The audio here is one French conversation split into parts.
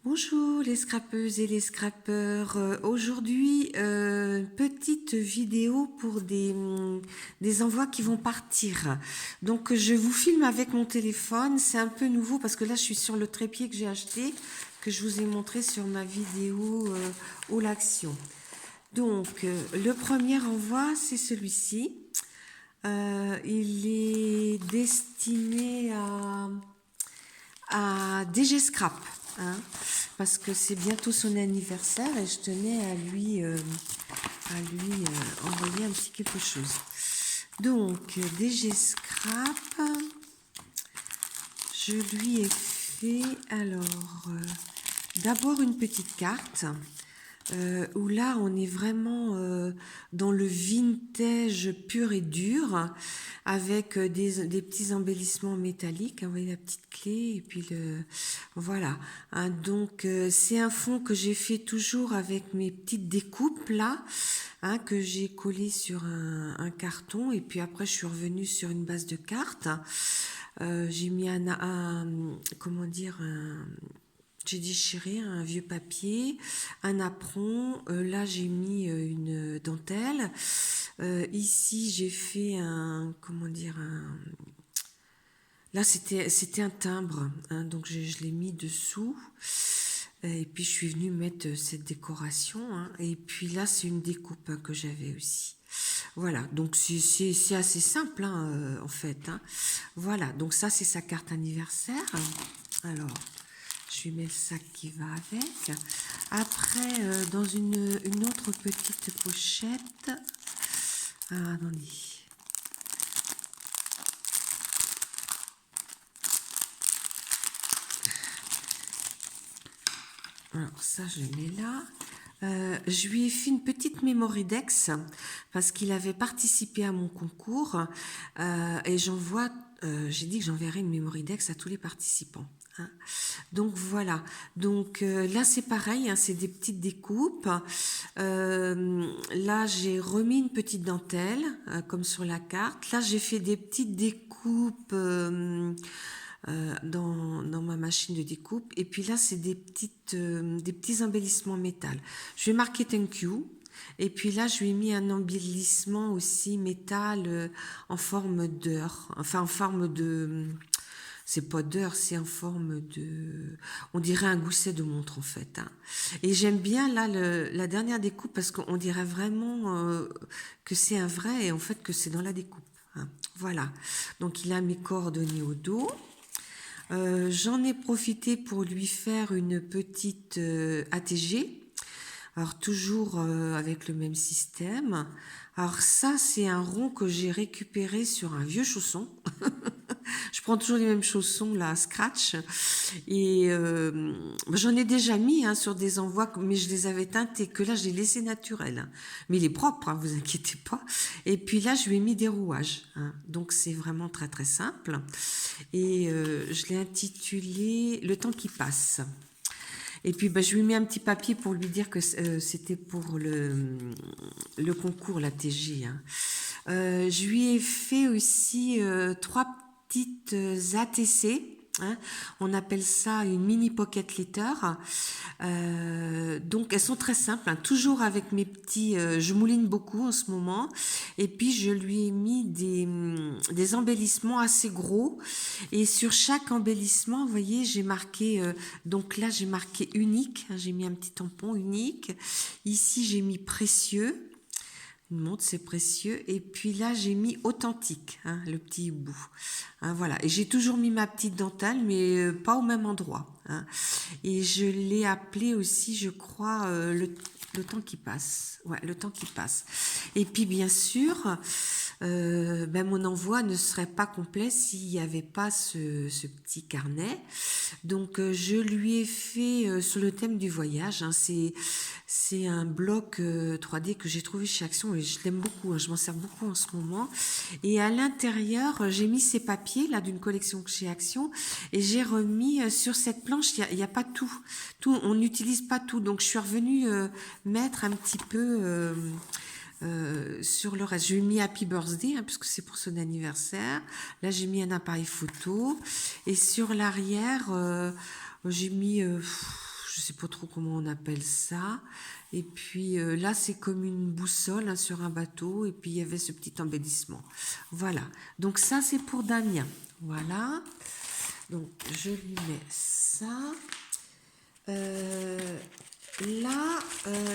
Bonjour les scrapeuses et les scrapeurs. Aujourd'hui, petite vidéo pour des envois qui vont partir. Donc je vous filme avec mon téléphone. C'est un peu nouveau parce que là je suis sur le trépied que j'ai acheté, que je vous ai montré sur ma vidéo All Action. Donc le premier envoi c'est celui-ci. Il est destiné à DG Scrap, hein, parce que c'est bientôt son anniversaire et je tenais à lui envoyer un petit quelque chose. Donc, DG Scrap, je lui ai fait alors d'abord une petite carte. Où là on est vraiment dans le vintage pur et dur avec des petits embellissements métalliques, hein, vous voyez la petite clé et puis voilà, hein, donc c'est un fond que j'ai fait toujours avec mes petites découpes là, hein, que j'ai collé sur un carton et puis après je suis revenue sur une base de cartes. J'ai mis comment dire, j'ai déchiré un vieux papier, un apron. Là, j'ai mis une dentelle. Ici, j'ai fait comment dire, là, c'était un timbre, hein, donc je l'ai mis dessous. Et puis, je suis venue mettre cette décoration, hein. Et puis là, c'est une découpe, hein, que j'avais aussi. Voilà, donc c'est assez simple, hein, en fait, hein. Voilà, donc ça, c'est sa carte anniversaire. Alors, je lui mets le sac qui va avec. Après, dans une autre petite pochette. Ah, attendez. Alors ça, je le mets là. Je lui ai fait une petite Mémoridex parce qu'il avait participé à mon concours et j'ai dit que j'enverrais une Mémoridex à tous les participants, hein. Donc voilà, donc là c'est pareil, hein, c'est des petites découpes. Là j'ai remis une petite dentelle comme sur la carte. Là j'ai fait des petites découpes dans ma machine de découpe. Et puis là, c'est des petits embellissements métal. Je vais marquer thank you. Et puis là, je lui ai mis un embellissement aussi métal en forme d'heure. Enfin, en forme de... C'est pas d'heure, c'est en forme de... On dirait un gousset de montre, en fait, hein. Et j'aime bien, là, la dernière découpe, parce qu'on dirait vraiment que c'est un vrai, et en fait, que c'est dans la découpe, hein. Voilà. Donc, il a mes coordonnées au dos. J'en ai profité pour lui faire une petite ATG. Alors toujours avec le même système. Alors ça, c'est un rond que j'ai récupéré sur un vieux chausson. Je prends toujours les mêmes chaussons là, scratch. Et j'en ai déjà mis, hein, sur des envois, mais je les avais teintés, que là, je l'ai laissé naturel, hein. Mais il est propre, hein, vous inquiétez pas. Et puis là, je lui ai mis des rouages, hein. Donc c'est vraiment très très simple. Et je l'ai intitulé Le temps qui passe. Et puis, je lui ai mis un petit papier pour lui dire que c'était pour le concours, la TG, hein. Je lui ai fait aussi 3 petites ATC. Hein, on appelle ça une mini pocket letter. Donc elles sont très simples, hein, toujours avec mes petits... je mouline beaucoup en ce moment. Et puis je lui ai mis des embellissements assez gros. Et sur chaque embellissement, vous voyez, j'ai marqué... donc là, j'ai marqué unique. Hein, j'ai mis un petit tampon unique. Ici, j'ai mis précieux. Une montre, c'est précieux. Et puis là, j'ai mis authentique, hein, le petit bout. Hein, voilà. Et j'ai toujours mis ma petite dentelle, mais pas au même endroit, hein. Et je l'ai appelé aussi, je crois, le temps qui passe. Ouais, le temps qui passe. Et puis, bien sûr, mon envoi ne serait pas complet s'il n'y avait pas ce petit carnet. Donc, je lui ai fait sur le thème du voyage, hein, c'est un bloc 3D que j'ai trouvé chez Action et je l'aime beaucoup, hein, je m'en sers beaucoup en ce moment. Et à l'intérieur, j'ai mis ces papiers là d'une collection chez Action et j'ai remis sur cette planche, il y a pas tout, on n'utilise pas tout. Donc je suis revenue mettre un petit peu sur le reste. J'ai mis Happy Birthday, hein, puisque c'est pour son anniversaire. Là, j'ai mis un appareil photo. Et sur l'arrière, j'ai mis, je sais pas trop comment on appelle ça. Et puis là, c'est comme une boussole hein, sur un bateau. Et puis il y avait ce petit embellissement. Voilà. Donc ça, c'est pour Damien. Voilà. Donc je lui mets ça. Là,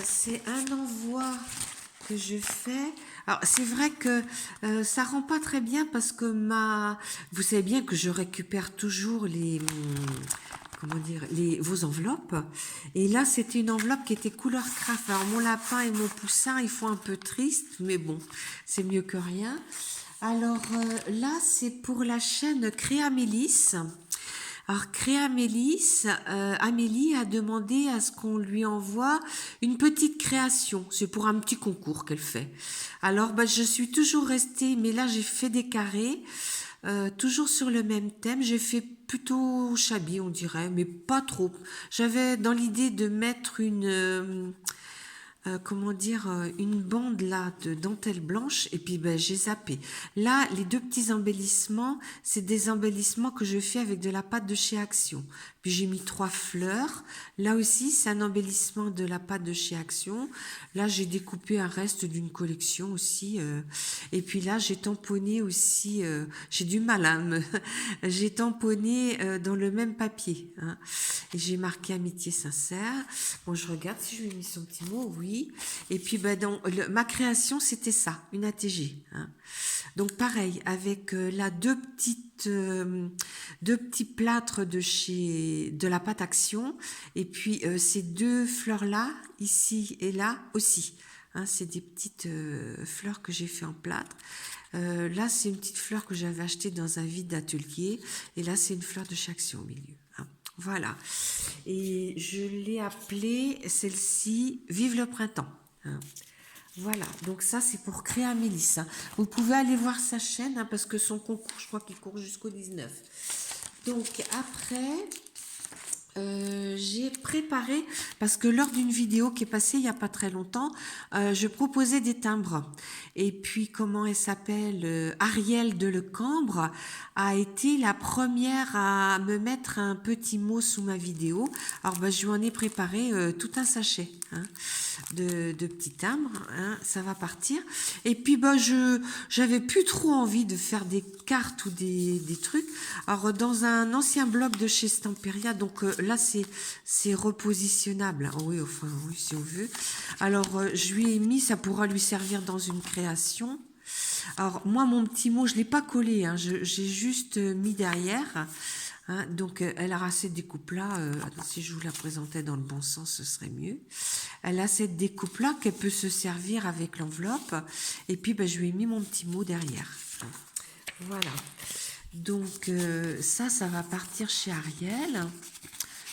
c'est un envoi que je fais. Alors, c'est vrai que ça rend pas très bien parce que vous savez bien que je récupère toujours comment dire, vos enveloppes. Et là, c'était une enveloppe qui était couleur craft. Alors, mon lapin et mon poussin, ils font un peu triste, mais bon, c'est mieux que rien. Alors, là, c'est pour la chaîne Créamélis. Alors, Créamélis, Amélie a demandé à ce qu'on lui envoie une petite création. C'est pour un petit concours qu'elle fait. Alors, je suis toujours restée, mais là, j'ai fait des carrés, toujours sur le même thème. J'ai fait plutôt shabby, on dirait, mais pas trop. J'avais dans l'idée de mettre comment dire, une bande là de dentelle blanche et puis j'ai zappé. Là, les deux petits embellissements, c'est des embellissements que je fais avec de la pâte de chez Action. Puis j'ai mis 3 fleurs. Là aussi, c'est un embellissement de la pâte de chez Action. Là, j'ai découpé un reste d'une collection aussi. Et puis là, j'ai tamponné aussi, j'ai du mal hein, j'ai tamponné dans le même papier. Hein. Et j'ai marqué amitié sincère. Bon, je regarde si je lui ai mis son petit mot, oui. Et puis, ma création, c'était ça, une ATG. Hein. Donc, pareil, avec là, deux petits plâtres de la pâte Action. Et puis, ces 2 fleurs-là, ici et là aussi. Hein, c'est des petites fleurs que j'ai fait en plâtre. Là, c'est une petite fleur que j'avais achetée dans un vide d'atelier. Et là, c'est une fleur de chez Action au milieu. Hein. Voilà. Et je l'ai appelée, celle-ci, Vive le printemps. Hein. Voilà, donc ça c'est pour Créamélis. Hein. Vous pouvez aller voir sa chaîne hein, parce que son concours, je crois qu'il court jusqu'au 19. Donc après, j'ai préparé, parce que lors d'une vidéo qui est passée il n'y a pas très longtemps, je proposais des timbres. Et puis, comment elle s'appelle Ariel de Lecambre a été la première à me mettre un petit mot sous ma vidéo. Alors, je lui en ai préparé tout un sachet hein, de petits timbres. Hein, ça va partir. Et puis, j'avais plus trop envie de faire des cartes ou des trucs. Alors, dans un ancien blog de chez Stamperia, donc là, c'est repositionnable. Oui, enfin, oui, si on veut. Alors, je lui ai mis, ça pourra lui servir dans une création. Alors, moi, mon petit mot, je ne l'ai pas collé. Hein, j'ai juste mis derrière. Hein, donc, elle a cette découpe-là. Si je vous la présentais dans le bon sens, ce serait mieux. Elle a cette découpe-là qu'elle peut se servir avec l'enveloppe. Et puis, je lui ai mis mon petit mot derrière. Voilà. Donc, ça va partir chez Ariel.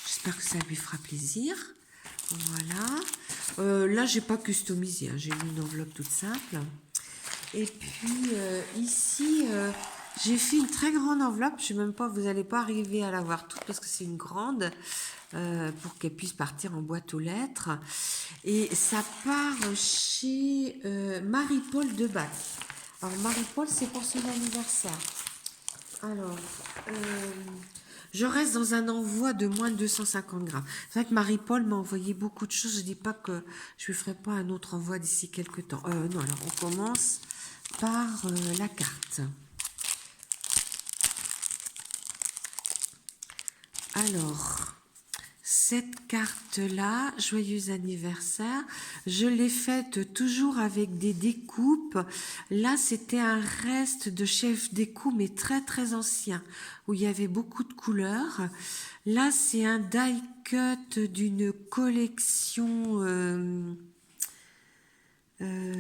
J'espère que ça lui fera plaisir. Voilà. Là, j'ai pas customisé. Hein. J'ai mis une enveloppe toute simple. Et puis, ici, j'ai fait une très grande enveloppe. Je sais même pas, vous n'allez pas arriver à la voir toute parce que c'est une grande pour qu'elle puisse partir en boîte aux lettres. Et ça part chez Marie-Paul Debac. Alors, Marie-Paul, c'est pour son anniversaire. Alors, je reste dans un envoi de moins de 250 grammes. C'est vrai que Marie-Paul m'a envoyé beaucoup de choses. Je ne dis pas que je ne lui ferai pas un autre envoi d'ici quelques temps. Non, alors on commence par la carte. Alors, cette carte-là, joyeux anniversaire, je l'ai faite toujours avec des découpes. Là, c'était un reste de chef déco, mais très très ancien, où il y avait beaucoup de couleurs. Là, c'est un die cut d'une collection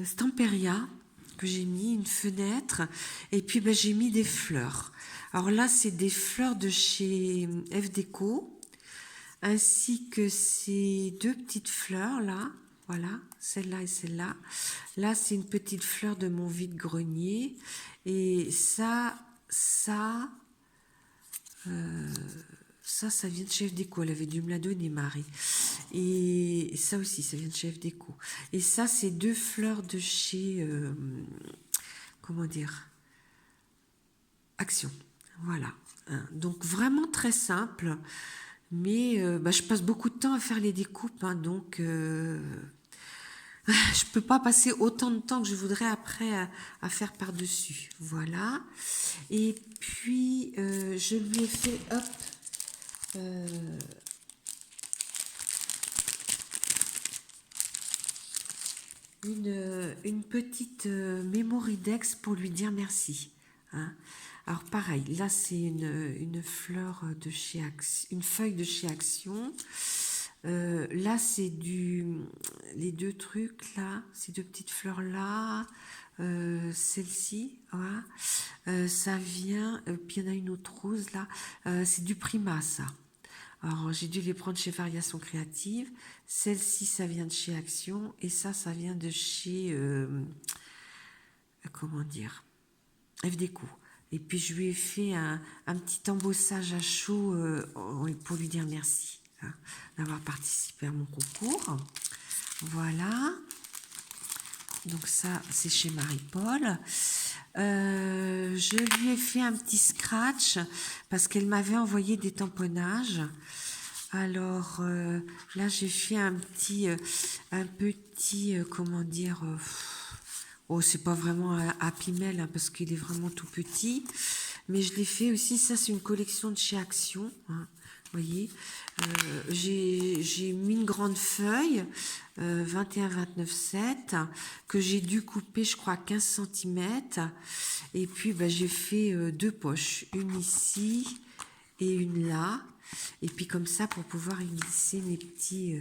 Stamperia que j'ai mis, une fenêtre, et puis j'ai mis des fleurs. Alors là, c'est des fleurs de chez F Déco, ainsi que ces 2 petites fleurs là, voilà, celle-là et celle-là. Là, c'est une petite fleur de mon vide-grenier, et ça vient de Chef Déco. Elle avait dû me la donner, Marie. Et ça aussi, ça vient de Chef Déco. Et ça, c'est 2 fleurs de chez, comment dire, Action. Voilà. Donc, vraiment très simple. Mais je passe beaucoup de temps à faire les découpes, hein, donc je peux pas passer autant de temps que je voudrais après à faire par-dessus. Voilà. Et puis, je lui ai fait, hop, euh, une petite mémoridex pour lui dire merci. Hein. Alors pareil, là c'est une fleur de chez Action, une feuille de chez Action. Là c'est les deux trucs là, ces deux petites fleurs là, celle-ci, voilà. Ça vient, puis il y en a une autre rose là, c'est du Prima ça. Alors, j'ai dû les prendre chez Variations Créatives. Celle-ci, ça vient de chez Action. Et ça vient de chez, comment dire, FDCO. Et puis, je lui ai fait un petit embossage à chaud pour lui dire merci, hein, d'avoir participé à mon concours. Voilà. Donc ça, c'est chez Marie-Paul. Je lui ai fait un petit scratch parce qu'elle m'avait envoyé des tamponnages. Alors là, j'ai fait un petit, comment dire, oh, c'est pas vraiment un Happy Mail hein, parce qu'il est vraiment tout petit, mais je l'ai fait aussi. Ça, c'est une collection de chez Action. Hein, vous voyez, j'ai mis une grande feuille 21-29-7 que j'ai dû couper, je crois, 15 cm. Et puis, j'ai fait deux poches, une ici et une là. Et puis comme ça, pour pouvoir y glisser mes petits...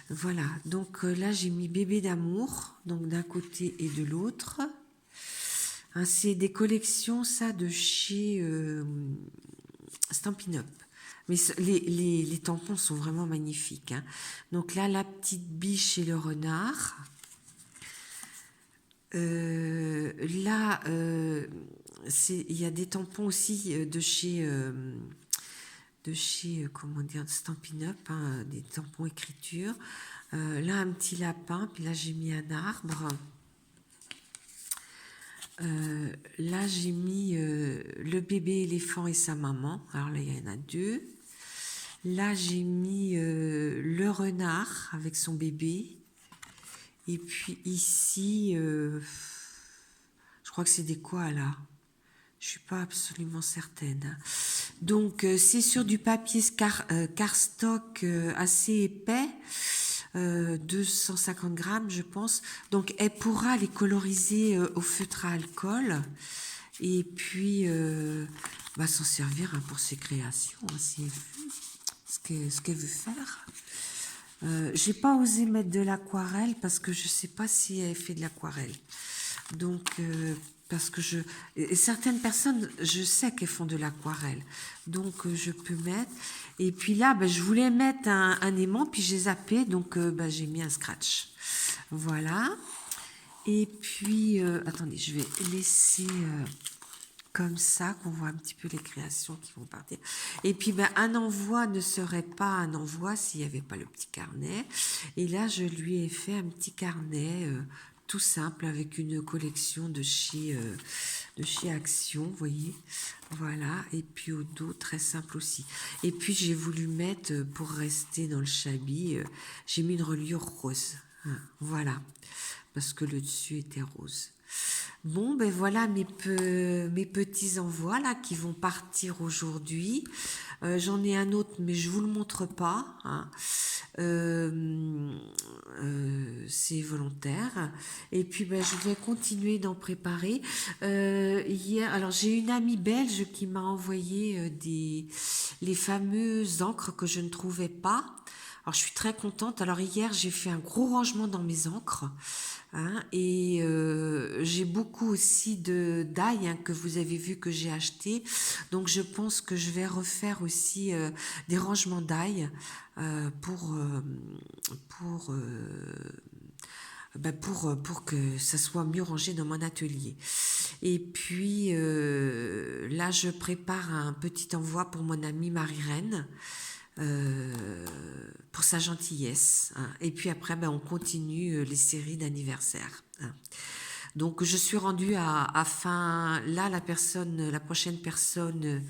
voilà, donc là, j'ai mis bébé d'amour, donc d'un côté et de l'autre. Hein, c'est des collections, ça, de chez Stampin' Up. Mais les tampons sont vraiment magnifiques. Hein. Donc là, la petite biche et le renard. Là, il y a des tampons aussi de chez comment dire, Stampin' Up, hein, des tampons écriture. Là, un petit lapin, puis là, j'ai mis un arbre. Là, j'ai mis le bébé éléphant et sa maman. Alors là, il y en a deux. Là, j'ai mis le renard avec son bébé. Et puis ici, je crois que c'est des koalas. Je suis pas absolument certaine. Donc, c'est sur du papier cardstock assez épais, 250 grammes, je pense. Donc, elle pourra les coloriser au feutre à alcool et puis s'en servir hein, pour ses créations, hein, si elle veut, ce qu'elle veut faire. J'ai pas osé mettre de l'aquarelle parce que je sais pas si elle fait de l'aquarelle. Donc, parce que et certaines personnes, je sais qu'elles font de l'aquarelle, donc je peux mettre. Et puis là, je voulais mettre un aimant, puis j'ai zappé, donc j'ai mis un scratch. Voilà. Et puis, attendez, je vais laisser comme ça, qu'on voit un petit peu les créations qui vont partir. Et puis, un envoi ne serait pas un envoi s'il n'y avait pas le petit carnet. Et là, je lui ai fait un petit carnet tout simple avec une collection de chez Action, vous voyez. Voilà. Et puis au dos, très simple aussi. Et puis, j'ai voulu mettre, pour rester dans le chablis, j'ai mis une reliure rose. Hein, voilà. Parce que le dessus était rose. Bon, voilà mes petits envois là qui vont partir aujourd'hui. J'en ai un autre, mais je vous le montre pas. Hein. C'est volontaire. Et puis, je vais continuer d'en préparer. Hier, alors j'ai une amie belge qui m'a envoyé les fameuses encres que je ne trouvais pas. Alors, je suis très contente. Alors, hier, j'ai fait un gros rangement dans mes encres. Hein, et j'ai beaucoup aussi d'ail hein, que vous avez vu que j'ai acheté. Donc, je pense que je vais refaire aussi des rangements d'ail pour que ça soit mieux rangé dans mon atelier. Et puis, là, je prépare un petit envoi pour mon amie Marie-Reine. Pour sa gentillesse. Hein. Et puis après, on continue les séries d'anniversaire. Hein. Donc, je suis rendue à fin... Là, la prochaine personne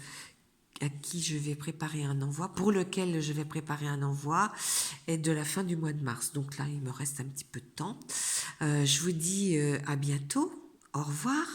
à qui je vais préparer un envoi, pour lequel je vais préparer un envoi, est de la fin du mois de mars. Donc là, il me reste un petit peu de temps. Je vous dis à bientôt. Au revoir.